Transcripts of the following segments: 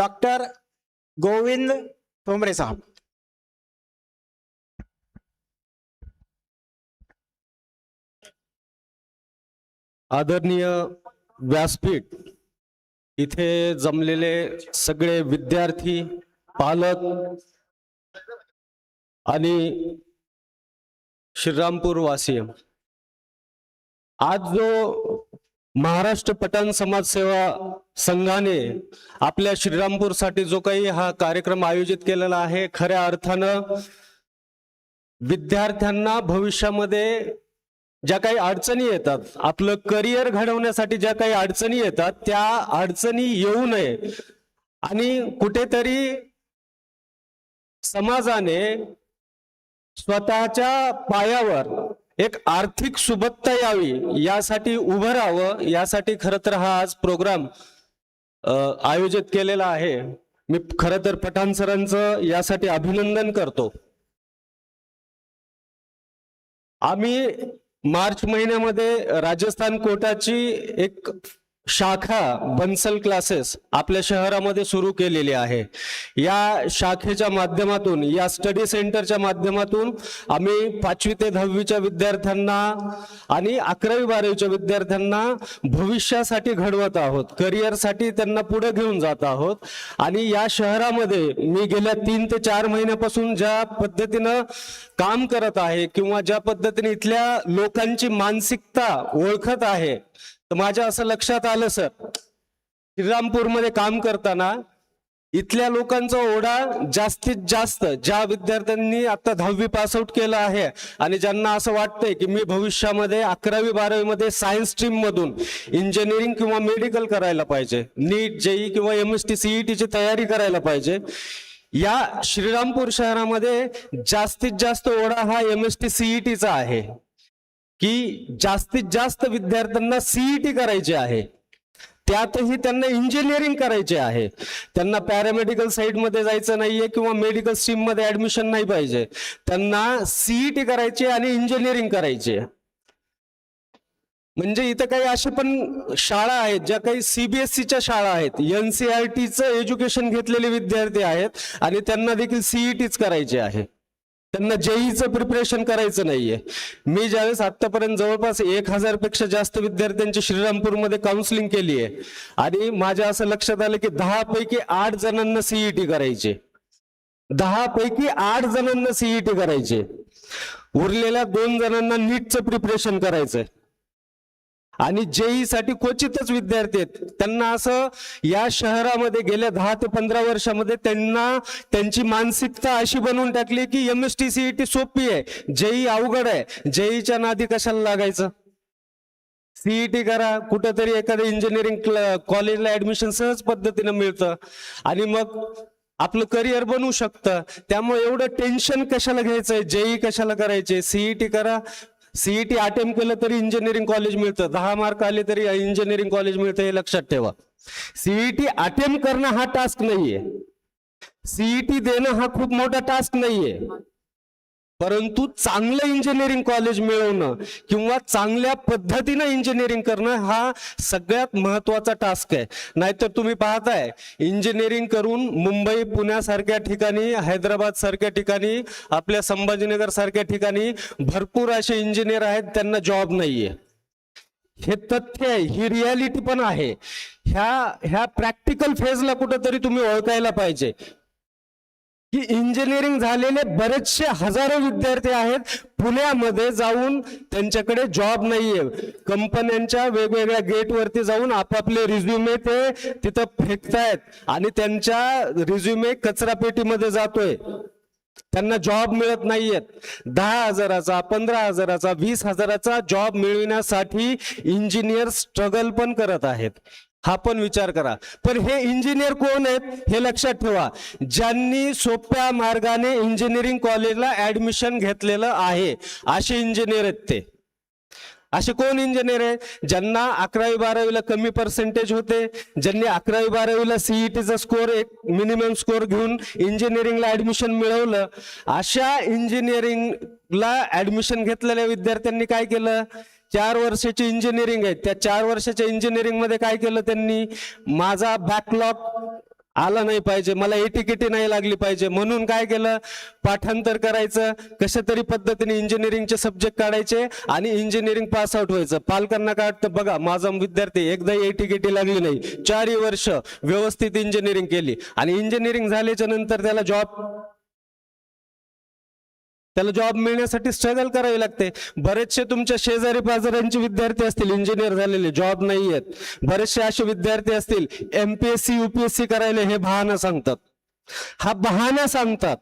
Doctor Govind Thombare साहब। आदरणीय व्यासपीठ, इथे जमलेले सगळे विद्यार्थी, पालक आणि श्रीरामपूर वासी, आज जो महाराष्ट्र पठाण समाज सेवा संघाने आपल्या श्रीरामपूर साठी जो काही हा कार्यक्रम आयोजित केलेला आहे, खऱ्या अर्थानं विद्यार्थ्यांना भविष्यामध्ये ज्या काही अडचणी येतात, आपलं करिअर घडवण्यासाठी ज्या काही अडचणी येतात, त्या अडचणी येऊ नये आणि कुठेतरी समाजाने स्वतःच्या पायावर एक आर्थिक सुबत्ता यावी, यासाठी उभं राहावं, यासाठी खरं तर हा आज प्रोग्राम आयोजित केलेला आहे। मी खरं तर पठाण सरांचं यासाठी अभिनंदन करतो। आम्ही मार्च महिन्यामध्ये राजस्थान कोटाची एक शाखा बन्सल क्लासेस आपल्या शहरामध्ये सुरू केलेली आहे। या शाखेच्या माध्यमातून, या स्टडी सेंटरच्या माध्यमातून आम्ही 5वी ते 10वीच्या विद्यार्थ्यांना आणि 11वी 12वीच्या विद्यार्थ्यांना भविष्यासाठी घडवत आहोत, करिअरसाठी त्यांना पुढे घेऊन जात आहोत। आणि या शहरामध्ये मी गेल्या 3 ते 4 महिन्यापासून ज्या पद्धतीनं काम करत आहे किंवा ज्या पद्धतीने इथल्या लोकांची मानसिकता ओळखत आहे, तर माझ्या असं लक्षात आलं सर, श्रीरामपूरमध्ये काम करताना इथल्या लोकांचा ओढा जास्तीत जास्त ज्या विद्यार्थ्यांनी आता 10वी पास आउट केलं आहे आणि ज्यांना असं वाटतंय की मी भविष्यामध्ये 11वी 12वी मध्ये सायन्स स्ट्रीम मधून इंजिनिअरिंग किंवा मेडिकल करायला पाहिजे, नीट जेई किंवा MST CET ची तयारी करायला पाहिजे, या श्रीरामपूर शहरामध्ये जास्तीत जास्त ओढा हा MST CET चा आहे की जास्तीत जास्त विद्यार्थ्यांना CET करायचे आहे, त्यातही त्यांना इंजिनिअरिंग करायचे आहे। त्यांना पॅरामेडिकल साइड मध्ये जायचं नाहीये किंवा मेडिकल स्ट्रीम मध्ये ऍडमिशन नाही पाहिजे, त्यांना CET करायची आणि इंजिनिअरिंग करायची। म्हणजे इथं काही अशा पण शाळा आहेत ज्या काही CBSE च्या शाळा आहेत, NCERTचं एज्युकेशन घेतलेले विद्यार्थी आहेत आणि त्यांना देखील CETच करायचे आहे, त्यांना जेईचं प्रिपरेशन करायचं नाहीये। मी ज्यावेळेस आतापर्यंत जवळपास 1000 पेक्षा जास्त विद्यार्थ्यांची श्रीरामपूरमध्ये काउन्सिलिंग केली आहे आणि माझ्या असं लक्षात आलं की 10 पैकी 8 जणांना CET करायचे, 10 पैकी 8 जणांना CET करायचे, उरलेल्या 2 जणांना नीटचं प्रिपरेशन करायचंय आणि जेई साठी क्वचितच विद्यार्थी आहेत। त्यांना असं या शहरामध्ये गेल्या 10 ते 15 वर्षामध्ये त्यांना त्यांची मानसिकता अशी बनवून टाकली की MST CET सोपी आहे, जेई अवघड आहे, जेईच्या नादी कशाला लागायचं, CET करा, कुठेतरी एखाद्या इंजिनिअरिंग कॉलेजला ऍडमिशन सहज पद्धतीने मिळतं आणि मग आपलं करिअर बनवू शकतं। त्यामुळे एवढं टेन्शन कशाला घ्यायचंय, जेई कशाला करायचे, CET करा, CET अटेम्प्ट केलं तरी इंजिनिअरिंग कॉलेज मिळतं, 10 मार्क आले तरी इंजिनिअरिंग कॉलेज मिळतं, हे लक्षात ठेवा। CET अटेम्प्ट करणं हा टास्क नाहीये, CET देणं हा खूप मोठा टास्क नाहीये, परंतु चांगलं इंजिनिअरिंग कॉलेज मिळवणं किंवा चांगल्या पद्धतीनं इंजिनिअरिंग करणं हा सगळ्यात महत्वाचा टास्क आहे। नाहीतर तुम्ही पाहताय इंजिनिअरिंग करून मुंबई पुण्यासारख्या ठिकाणी, हैदराबाद सारख्या ठिकाणी, आपल्या संभाजीनगर सारख्या ठिकाणी भरपूर असे इंजिनियर आहेत, त्यांना जॉब नाहीये। हे तथ्य आहे, ही रियालिटी पण आहे। ह्या प्रॅक्टिकल फेजला कुठेतरी तुम्ही ओळखायला पाहिजे की इंजिनिअरिंग झालेले बरेचसे हजारो विद्यार्थी आहेत, पुण्यामध्ये जाऊन त्यांच्याकडे जॉब नाहीये, कंपन्यांच्या वेगवेगळ्या गेटवरती जाऊन आपापले रिझ्युमे ते तिथं फेकतायत आणि त्यांच्या रिझ्युमे कचरा पेटीमध्ये जातोय, त्यांना जॉब मिळत नाहीयेत। 10,000चा 15,000चा 20,000चा जॉब मिळविण्यासाठी इंजिनियर स्ट्रगल पण करत आहेत, हा पण विचार करा। पण हे इंजिनियर कोण आहेत हे लक्षात ठेवा, ज्यांनी सोप्या मार्गाने इंजिनिअरिंग कॉलेजला ऍडमिशन घेतलेलं आहे असे इंजिनियर आहेत ते। असे कोण इंजिनियर आहे, ज्यांना 11वी 12वीला कमी पर्सेंटेज होते, ज्यांनी 11वी 12वीला CETचा स्कोर एक मिनिमम स्कोर घेऊन इंजिनिअरिंगला ऍडमिशन मिळवलं, अशा इंजिनिअरिंगला ऍडमिशन घेतलेल्या विद्यार्थ्यांनी काय केलं, 4 वर्षाची इंजिनिअरिंग आहे, त्या 4 वर्षाच्या इंजिनिअरिंग मध्ये काय केलं त्यांनी, माझा बॅकलॉग आला नाही पाहिजे, मला एटीकेटी नाही लागली पाहिजे, म्हणून काय केलं, पाठांतर करायचं, कशा तरी पद्धतीने इंजिनिअरिंगचे सब्जेक्ट काढायचे आणि इंजिनिअरिंग पास आउट व्हायचं. पालकांना काय वाटतं, बघा माझा विद्यार्थी एकदा एटीकेटी लागली नाही, 4 वर्ष व्यवस्थित इंजिनिअरिंग केली आणि इंजिनिअरिंग झाल्याच्या नंतर त्याला जॉब मिळण्यासाठी स्ट्रगल करावी लागते. बरेचसे तुमच्या शेजारी पाजाऱ्यांचे विद्यार्थी असतील इंजिनियर झालेले, जॉब नाही आहेत. बरेचसे असे विद्यार्थी असतील एमपीएससी युपीएससी करायला हे बहाणा सांगतात, हा बहाणा सांगतात.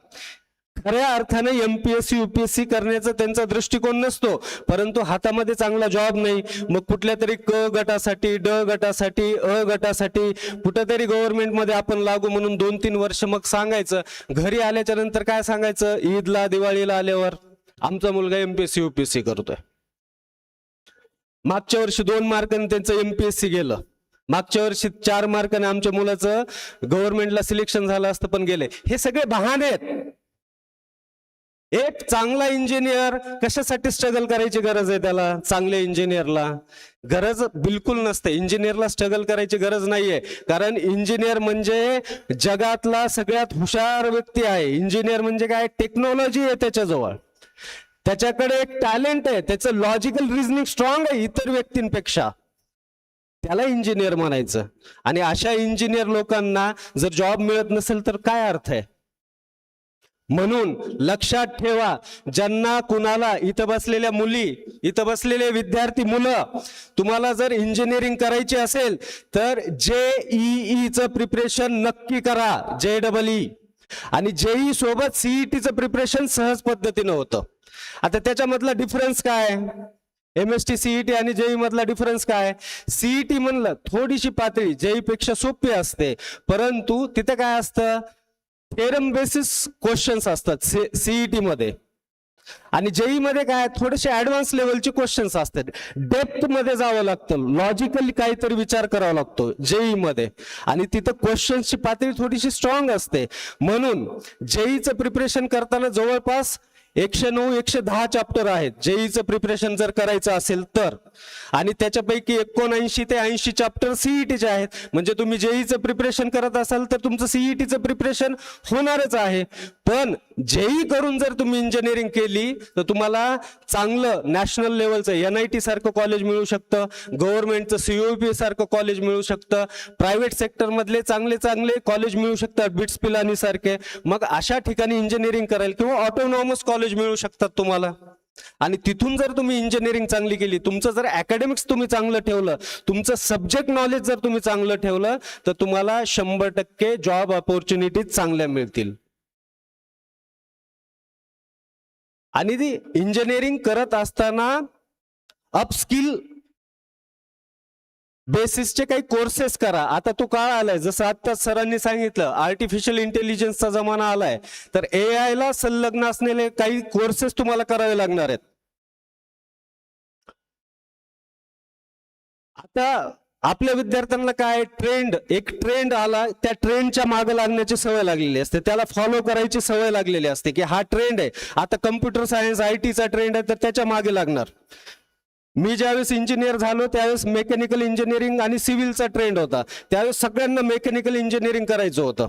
खऱ्या अर्थाने एमपीएससी युपीएससी करण्याचा त्यांचा दृष्टिकोन नसतो, परंतु हातामध्ये चांगला जॉब नाही, मग कुठल्या तरी क गटासाठी, ड गटासाठी, अ गटासाठी कुठेतरी गव्हर्नमेंटमध्ये आपण लागू म्हणून 2-3 वर्ष मग सांगायचं. घरी आल्याच्या नंतर काय सांगायचं, ईदला दिवाळीला आल्यावर आमचा मुलगा एमपीएससी युपीएससी करतोय. मागच्या वर्षी 2 मार्कांनी त्यांचं एमपीएससी गेलं, मागच्या वर्षी 4 मार्काने आमच्या मुलाचं गव्हर्नमेंटला सिलेक्शन झालं असतं पण गेले. हे सगळे बहाणे आहेत. एक चांगला इंजिनियर कशासाठी स्ट्रगल करायची गरज आहे, त्याला चांगल्या इंजिनियरला गरज बिलकुल नसते. इंजिनियरला स्ट्रगल करायची गरज नाहीये, कारण इंजिनियर म्हणजे जगातला सगळ्यात हुशार व्यक्ती आहे. इंजिनियर म्हणजे काय, टेक्नॉलॉजी आहे त्याच्याजवळ, त्याच्याकडे एक टॅलेंट आहे, त्याचं लॉजिकल रिझनिंग स्ट्रॉंग आहे इतर व्यक्तींपेक्षा, त्याला इंजिनियर म्हणायचं. आणि अशा इंजिनियर लोकांना जर जॉब मिळत नसेल तर काय अर्थ आहे. म्हणून लक्षात ठेवा, ज्यांना कुणाला, इथं बसलेल्या मुली, इथं बसलेले विद्यार्थी मुलं, तुम्हाला जर इंजिनिअरिंग करायची असेल तर JEE प्रिपरेशन नक्की करा, JEE. आणि JEE सोबत CETचं प्रिपरेशन सहज पद्धतीनं होतं. आता त्याच्यामधला डिफरन्स काय, MST CET आणि JEE मधला डिफरन्स काय. CET म्हणलं थोडीशी पातळी JEE पेक्षा सोपी असते, परंतु तिथे काय असतं, थेरम बेसिस क्वेश्चन्स असतात CET मध्ये, आणि JEE मध्ये काय थोडेसे ऍडव्हान्स लेवलचे क्वेश्चन्स असतात. डेप्थ मध्ये जावं लागतं, लॉजिकली काहीतरी विचार करावा लागतो JEE मध्ये, आणि तिथं क्वेश्चन्सची पातळी थोडीशी स्ट्रॉंग असते. म्हणून JEEचं प्रिपरेशन करताना जवळपास 109-110 चॅप्टर आहेत JEEचं प्रिपरेशन जर करायचं असेल तर, आणि त्याच्यापैकी 79 ते 80 चॅप्टर CETचे आहेत. म्हणजे तुम्ही JEEचं प्रिपरेशन करत असाल तर तुमचं CETचं प्रिपरेशन होणारच आहे. पण JEE करून जर तुम्ही इंजिनिअरिंग केली तर तुम्हाला चांगलं नॅशनल लेवलचं NIT सारखं कॉलेज मिळू शकतं, गव्हर्नमेंटचं COEP सारखं कॉलेज मिळू शकतं, प्रायव्हेट सेक्टर मधले चांगले चांगले कॉलेज मिळू शकतात, बिट्स पिलानी सारखे. मग अशा ठिकाणी इंजिनिअरिंग कराल किंवा ऑटोनॉमस कॉलेज मिळू शकतात तुम्हाला. आणि तिथून जर तुम्ही इंजिनिअरिंग चांगली केली, तुमचं जर अकॅडमिक्स तुम्ही चांगलं ठेवलं, तुमचं सब्जेक्ट नॉलेज जर तुम्ही चांगलं ठेवलं, तर तुम्हाला 100% जॉब ऑपॉर्च्युनिटीज चांगल्या मिळतील. आणि ती इंजिनिअरिंग करत असताना अपस्किल बेसिसचे काही कोर्सेस करा. आता तो काळ आलाय, जसं आता सरांनी सांगितलं, आर्टिफिशियल इंटेलिजन्सचा जमाना आलाय, तर AI ला संलग्न असलेले काही कोर्सेस तुम्हाला करावे लागणार आहेत. आता आपल्या विद्यार्थ्यांना काय, एक ट्रेंड आला, त्या ट्रेंडच्या मागे लागण्याची सवय लागलेली असते, त्याला फॉलो करायची सवय लागलेली असते की हा ट्रेंड आहे. आता कम्प्युटर सायन्स IT चा ट्रेंड आहे तर त्याच्या मागे लागणार. मी ज्यावेळेस इंजिनियर झालो त्यावेळेस मेकॅनिकल इंजिनिअरिंग आणि सिव्हिलचा ट्रेंड होता, त्यावेळेस सगळ्यांना मेकॅनिकल इंजिनिअरिंग करायचं होतं.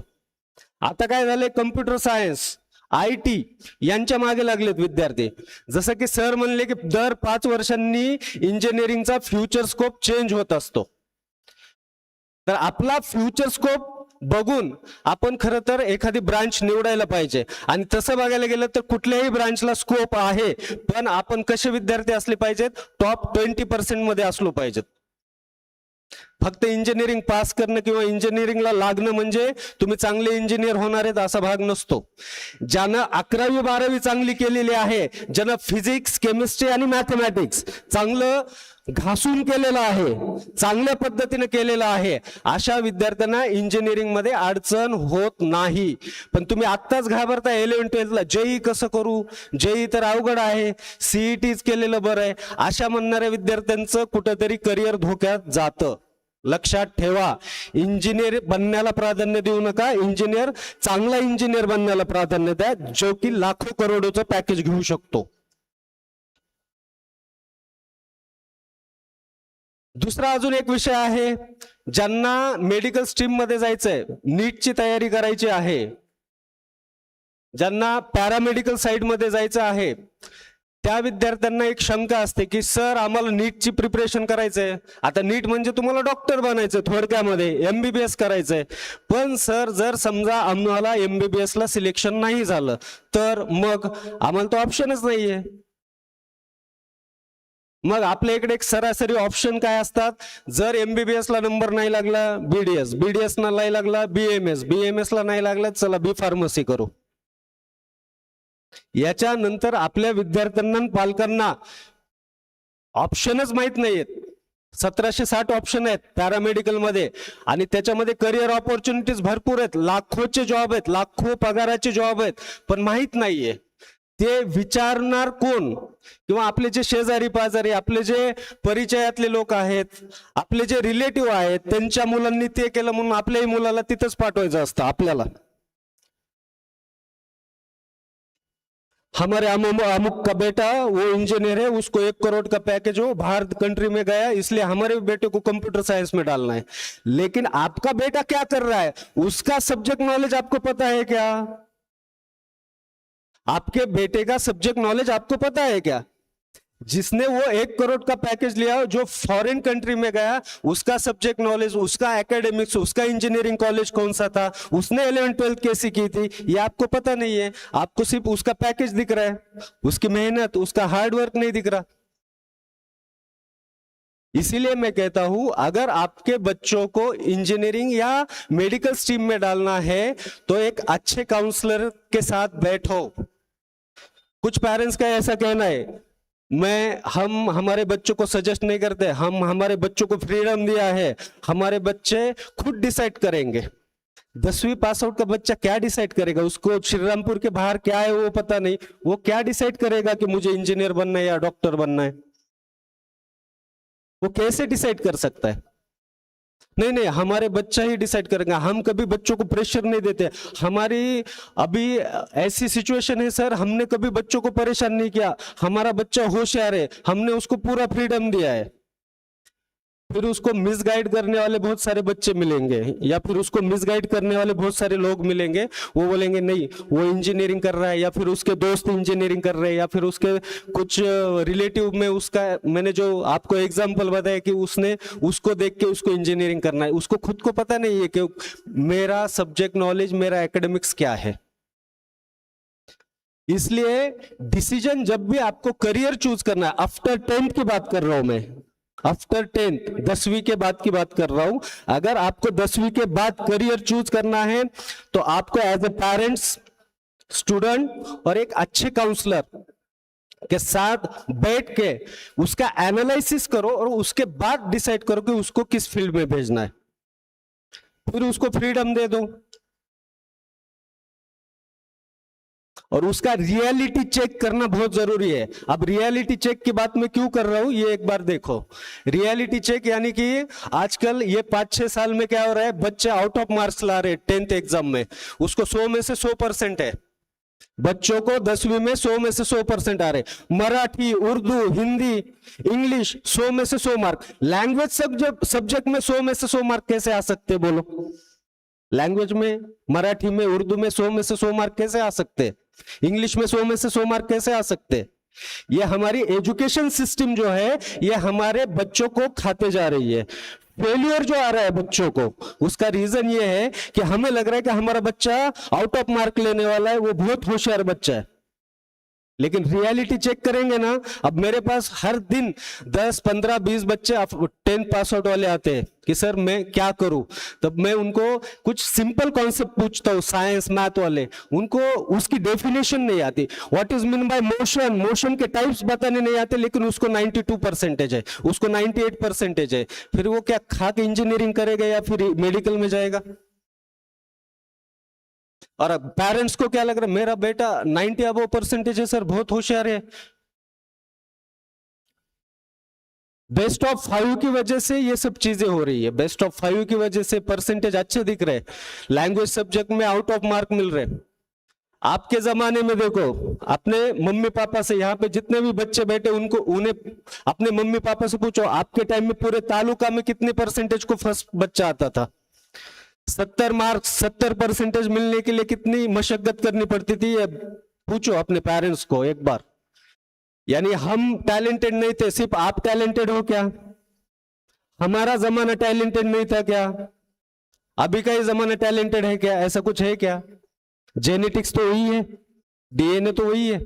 आता काय झालंय, कम्प्युटर सायन्स IT यांच्या मागे लागलेत विद्यार्थी. जसं की सर म्हणले की दर 5 वर्षांनी इंजिनिअरिंगचा फ्युचर स्कोप चेंज होत असतो, तर आपला फ्युचर स्कोप बघून आपण खरं तर एखादी ब्रांच निवडायला पाहिजे. आणि तसं बघायला गेलं तर कुठल्याही ब्रांचला स्कोप आहे, पण आपण कसे विद्यार्थी असले पाहिजेत, टॉप 20% मध्ये असलो पाहिजेत. फक्त इंजिनिअरिंग पास करणं किंवा इंजिनिअरिंगला लागणं म्हणजे तुम्ही चांगले इंजिनियर होणार आहेत असा भाग नसतो. ज्यानं 11वी-12वी चांगली केलेली आहे, ज्यानं फिजिक्स, केमिस्ट्री आणि मॅथमॅटिक्स चांगलं घासून केलेलं आहे, चांगल्या पद्धतीने केलेलं आहे, अशा विद्यार्थ्यांना इंजिनिअरिंग मध्ये अडचण होत नाही. पण तुम्ही आत्ताच घाबरता 11th-12thला, JEE कसं करू, JEE तर अवघड आहे, CETच केलेलं बरं आहे, अशा म्हणणाऱ्या विद्यार्थ्यांचं कुठंतरी करिअर धोक्यात जातं. लक्षात ठेवा, इंजिनियर बनण्याला प्राधान्य देऊ नका, चांगला इंजिनियर बनण्याला प्राधान्य द्या, जो की लाखो करोडोचं पॅकेज घेऊ शकतो. दुसरा अजून एक विषय आहे, ज्यांना मेडिकल स्ट्रीम मध्ये जायचंय, नीटची तयारी करायची आहे, ज्यांना पॅरामेडिकल साइड मध्ये जायचं आहे, त्या विद्यार्थ्यांना एक शंका असते की सर आम्हाला नीटची प्रिपरेशन करायचंय. आता नीट म्हणजे तुम्हाला डॉक्टर बनायचं, थोडक्यामध्ये एमबीबीएस करायचंय. पण सर जर समजा आम्हाला एमबीबीएस ला सिलेक्शन नाही झालं तर मग आम्हाला तो ऑप्शनच नाहीये. मग आपल्या इकडे एक सरासरी ऑप्शन काय असतात, जर एमबीबीएस ला नंबर नाही लागला बीडीएस, बीडीएस ला नाही लागला बीएमएस, बीएमएस ला नाही लागला चला बी फार्मसी करू. याच्यानंतर आपल्या विद्यार्थ्यांना पालकांना ऑप्शनच माहित नाहीयेत. 1760 ऑप्शन आहेत पॅरामेडिकल मध्ये आणि त्याच्यामध्ये करिअर ऑपॉर्च्युनिटीज भरपूर आहेत, लाखोचे जॉब आहेत, लाखो पगाराचे जॉब आहेत, पण माहित नाहीये. ते विचारणार कोण? किंवा आपले जे शेजारी पाजारी, आपले जे परिचयातले लोक आहेत, आपले जे रिलेटिव्ह आहेत, त्यांच्या मुलांनी ते केलं म्हणून आपल्याही मुलाला तिथंच पाठवायचं असतं आपल्याला. हमारे अमुक का बेटा वो इंजीनियर है, उसको 1 करोड़ का पैकेज हो, बाहर कंट्री में गया, इसलिए हमारे बेटे को कंप्यूटर साइंस में डालना है. लेकिन आपका बेटा क्या कर रहा है, उसका सब्जेक्ट नॉलेज आपको पता है क्या? आपके बेटे का सब्जेक्ट नॉलेज आपको पता है क्या? जिसने वो 1 करोड़ का पैकेज लिया, जो फॉरेन कंट्री में गया, उसका सब्जेक्ट नॉलेज, उसका एकेडमिक्स, उसका इंजीनियरिंग कॉलेज कौन सा था, उसने 11th-12th कैसी की थी, ये आपको पता नहीं है. आपको सिर्फ उसका पैकेज दिख रहा है, उसकी मेहनत, उसका हार्डवर्क नहीं दिख रहा. इसीलिए मैं कहता हूं, अगर आपके बच्चों को इंजीनियरिंग या मेडिकल स्ट्रीम में डालना है तो एक अच्छे काउंसलर के साथ बैठो. कुछ पेरेंट्स का ऐसा कहना है, हम हमारे बच्चों को सजेस्ट नहीं करते, हम हमारे बच्चों को फ्रीडम दिया है, हमारे बच्चे खुद डिसाइड करेंगे. 10वीं पास आउट का बच्चा क्या डिसाइड करेगा? उसको श्रीरामपुर के बाहर क्या है वो पता नहीं, वो क्या डिसाइड करेगा कि मुझे इंजीनियर बनना है या डॉक्टर बनना है? वो कैसे डिसाइड कर सकता है? नहीं, हमारे बच्चा ही डिसाइड करेगा. हम कभी बच्चों को प्रेशर नहीं देते. हमारी अभी ऐसी सिचुएशन है सर, हमने कभी बच्चों को परेशान नहीं किया. हमारा बच्चा होशियार है, हमने उसको पूरा फ्रीडम दिया है. फिर उसको मिसगाइड करने वाले बहुत सारे बच्चे मिलेंगे या फिर उसको मिसगाइड करने वाले बहुत सारे लोग मिलेंगे. वो बोलेंगे नहीं वो इंजीनियरिंग कर रहा है, या फिर उसके दोस्त इंजीनियरिंग कर रहे हैं, या फिर उसके कुछ रिलेटिव में उसका, मैंने जो आपको एग्जांपल बताया कि उसने उसको देख के उसको इंजीनियरिंग करना है. उसको खुद को पता नहीं है कि मेरा सब्जेक्ट नॉलेज, मेरा एकेडमिक्स क्या है. इसलिए डिसीजन जब भी आपको करियर चूज करना है, आफ्टर 10th की बात कर रहा हूं मैं, आफ्टर 10th 10वीं के बाद की बात कर रहा हूं. अगर आपको 10वीं के बाद करियर चूज करना है तो आपको एज ए पेरेंट्स, स्टूडेंट और एक अच्छे काउंसलर के साथ बैठ के उसका एनालिसिस करो और उसके बाद डिसाइड करो कि उसको किस फील्ड में भेजना है. फिर उसको फ्रीडम दे दो और उसका रियलिटी चेक करना बहुत जरूरी है. अब रियलिटी चेक की बात मैं क्यों कर रहा हूं, ये एक बार देखो. रियलिटी चेक यानी कि आजकल ये 5-6 साल में क्या हो रहा है, बच्चे आउट ऑफ मार्क्स ला रहे 10th एग्जाम में. उसको 100 में से 100% है. बच्चों को 10वीं में 100 में से 100% आ रहे. मराठी, उर्दू, हिंदी, इंग्लिश 100 में से 100 मार्क. लैंग्वेज सब्जेक्ट में 100 में से 100 मार्क कैसे आ सकते, बोलो? लैंग्वेज में, मराठी में, उर्दू में 100 में से 100 मार्क कैसे आ सकते? इंग्लिश में 100 में से 100 मार्क कैसे आ सकते? ये हमारी एजुकेशन सिस्टम जो है ये हमारे बच्चों को खाते जा रही है. फेलियर जो आ रहा है बच्चों को, उसका रीजन ये है कि हमें लग रहा है कि हमारा बच्चा आउट ऑफ मार्क लेने वाला है, वो बहुत होशियार बच्चा है. लेकिन रियलिटी चेक करेंगे ना, अब मेरे पास हर दिन 10, 15, 20 बच्चे 10th पास आउट वाले आते हैं कि सर मैं क्या करूं. तब मैं उनको कुछ सिंपल कॉन्सेप्ट पूछता हूं, साइंस मैथ वाले, उनको उसकी डेफिनेशन नहीं आती. What is mean by motion, motion K types बताने नहीं आते, लेकिन उसको 92% है, उसको 98% है. फिर वो क्या खा के इंजीनियरिंग करेगा या फिर मेडिकल में जाएगा? और पेरेंट्स को क्या लग रहा है, मेरा बेटा 90 अबव परसेंटेज है सर, बहुत होशियार है. बेस्ट ऑफ 5 की वजह से ये सब चीजें हो रही है. बेस्ट ऑफ 5 की वजह से परसेंटेज अच्छे दिख रहे, लैंग्वेज सब्जेक्ट में आउट ऑफ मार्क मिल रहे. आपके जमाने में देखो, अपने मम्मी पापा से, यहाँ पे जितने भी बच्चे बैठे उन्हें अपने मम्मी पापा से पूछो, आपके टाइम में पूरे तालुका में कितने परसेंटेज को फर्स्ट बच्चा आता था? 70 मार्क्स, 70% मिलने के लिए कितनी मशक्कत करनी पड़ती थी, ये पूछो अपने पेरेंट्स को एक बार। यानी हम टैलेंटेड नहीं थे, सिर्फ आप टैलेंटेड हो क्या? हमारा जमाना टैलेंटेड नहीं था क्या? अभी का ही जमाना टैलेंटेड है क्या? ऐसा कुछ है क्या? जेनेटिक्स तो वही है, डीएनए तो वही है,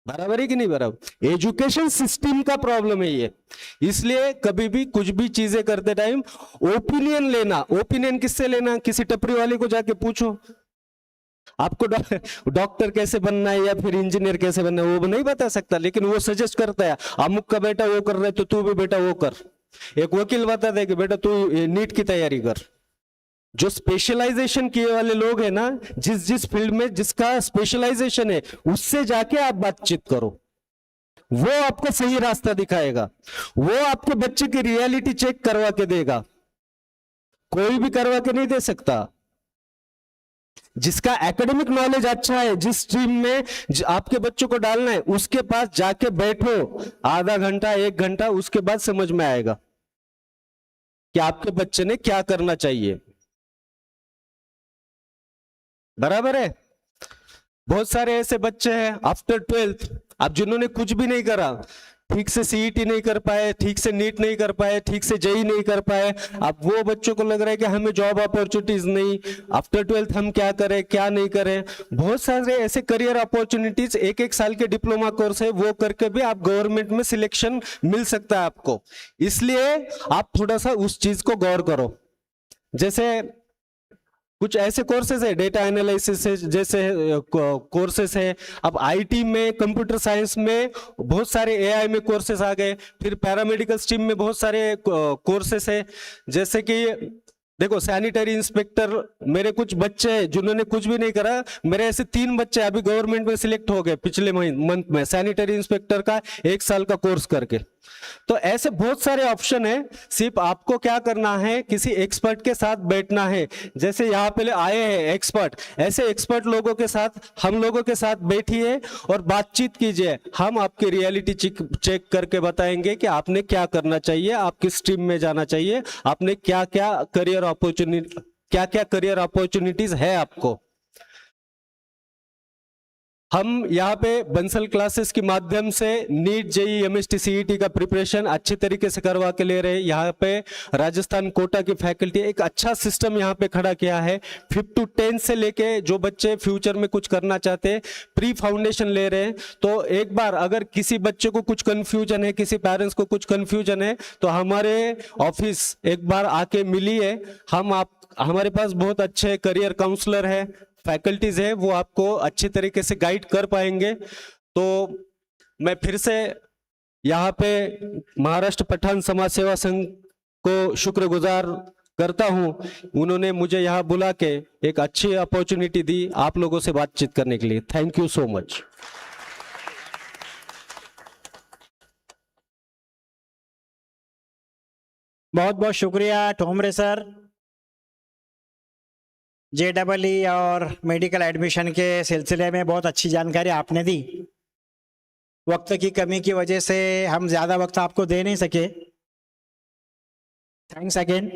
बराबर है कि नहीं बराबर? एजुकेशन सिस्टम का प्रॉब्लम है ये। इसलिए कभी भी कुछ भी चीजें करते टाइम ओपिनियन लेना, ओपिनियन किससे लेना? किसी टपरी वाले को जाके पूछो, आपको डॉक्टर कैसे बनना है या फिर इंजीनियर कैसे बनना है वो नहीं बता सकता, लेकिन वो सजेस्ट करता है, अमुक का बेटा वो कर रहा है तो तू भी बेटा वो कर। एक वकील बताता है कि बेटा तू नीट की तैयारी कर। जो स्पेशलाइजेशन किए वाले लोग हैं ना, जिस फील्ड में जिसका स्पेशलाइजेशन है, उससे जाके आप बातचीत करो, वो आपको सही रास्ता दिखाएगा, वो आपके बच्चे की रियलिटी चेक करवा के देगा, कोई भी करवा के नहीं दे सकता। जिसका एकेडमिक नॉलेज अच्छा है, जिस स्ट्रीम में आपके बच्चों को डालना है, उसके पास जाके बैठो आधा घंटा 1 घंटा, उसके बाद समझ में आएगा कि आपके बच्चे ने क्या करना चाहिए। बराबर है? बहुत सारे ऐसे बच्चे हैं आफ्टर 12th, अब जिन्होंने कुछ भी नहीं करा, ठीक से सीईटी नहीं कर पाए, ठीक से नीट नहीं कर पाए, ठीक से जेई नहीं कर पाए, अब वो बच्चों को लग रहा है कि हमें जॉब अपॉर्चुनिटीज नहीं, आफ्टर 12th हम क्या करें क्या नहीं करें। बहुत सारे ऐसे करियर अपॉर्चुनिटीज, 1-1 साल के डिप्लोमा कोर्स है, वो करके भी आप गवर्नमेंट में सिलेक्शन मिल सकता है आपको। इसलिए आप थोड़ा सा उस चीज को गौर करो। जैसे कुछ ऐसे कोर्सेज है, डेटा एनालिसिस है जैसे कोर्सेज है, अब आईटी में, कंप्यूटर साइंस में बहुत सारे, एआई में कोर्सेज आ गए, फिर पैरामेडिकल स्ट्रीम में बहुत सारे कोर्सेज है। जैसे कि देखो सैनिटरी इंस्पेक्टर, मेरे कुछ बच्चे हैं जिन्होंने कुछ भी नहीं करा, मेरे ऐसे 3 बच्चे अभी गवर्नमेंट में सिलेक्ट हो गए पिछले मंथ में, सैनिटरी इंस्पेक्टर का 1 साल का कोर्स करके। तो ऐसे बहुत सारे ऑप्शन है, सिर्फ आपको क्या करना है, किसी एक्सपर्ट के साथ बैठना है। जैसे यहाँ पे आए हैं एक्सपर्ट, ऐसे एक्सपर्ट लोगों के साथ, हम लोगों के साथ बैठिए और बातचीत कीजिए। हम आपकी रियलिटी चेक करके बताएंगे कि आपने क्या करना चाहिए, आप किस स्ट्रीम में जाना चाहिए, आपने क्या क्या करियर अपॉर्चुनिटीज है आपको। हम यहाँ पे बंसल क्लासेस के माध्यम से नीट, जेई, एमएसटी, सीईटी का प्रिपरेशन अच्छे तरीके से करवा के ले रहे हैं। यहाँ पे राजस्थान कोटा की फैकल्टी एक अच्छा सिस्टम यहाँ पे खड़ा किया है। 5th to 10th से लेके जो बच्चे फ्यूचर में कुछ करना चाहते हैं, प्री फाउंडेशन ले रहे हैं। तो एक बार अगर किसी बच्चे को कुछ कंफ्यूजन है, किसी पेरेंट्स को कुछ कंफ्यूजन है, तो हमारे ऑफिस एक बार आके मिलिए। हमारे पास बहुत अच्छे करियर काउंसलर है, फैकल्टीज है, वो आपको अच्छे तरीके से गाइड कर पाएंगे। तो मैं फिर से यहाँ पे महाराष्ट्र पठान समाज सेवा संघ को शुक्रगुजार करता हूँ, उन्होंने मुझे यहाँ बुला के एक अच्छी अपॉर्चुनिटी दी आप लोगों से बातचीत करने के लिए। Thank you so much. बहुत बहुत शुक्रिया ठोमरे सर। JEE और मेडिकल एडमिशन के सिलसिले में बहुत अच्छी जानकारी आपने दी। वक्त की कमी की वजह से हम ज़्यादा वक्त आपको दे नहीं सके। Thanks again.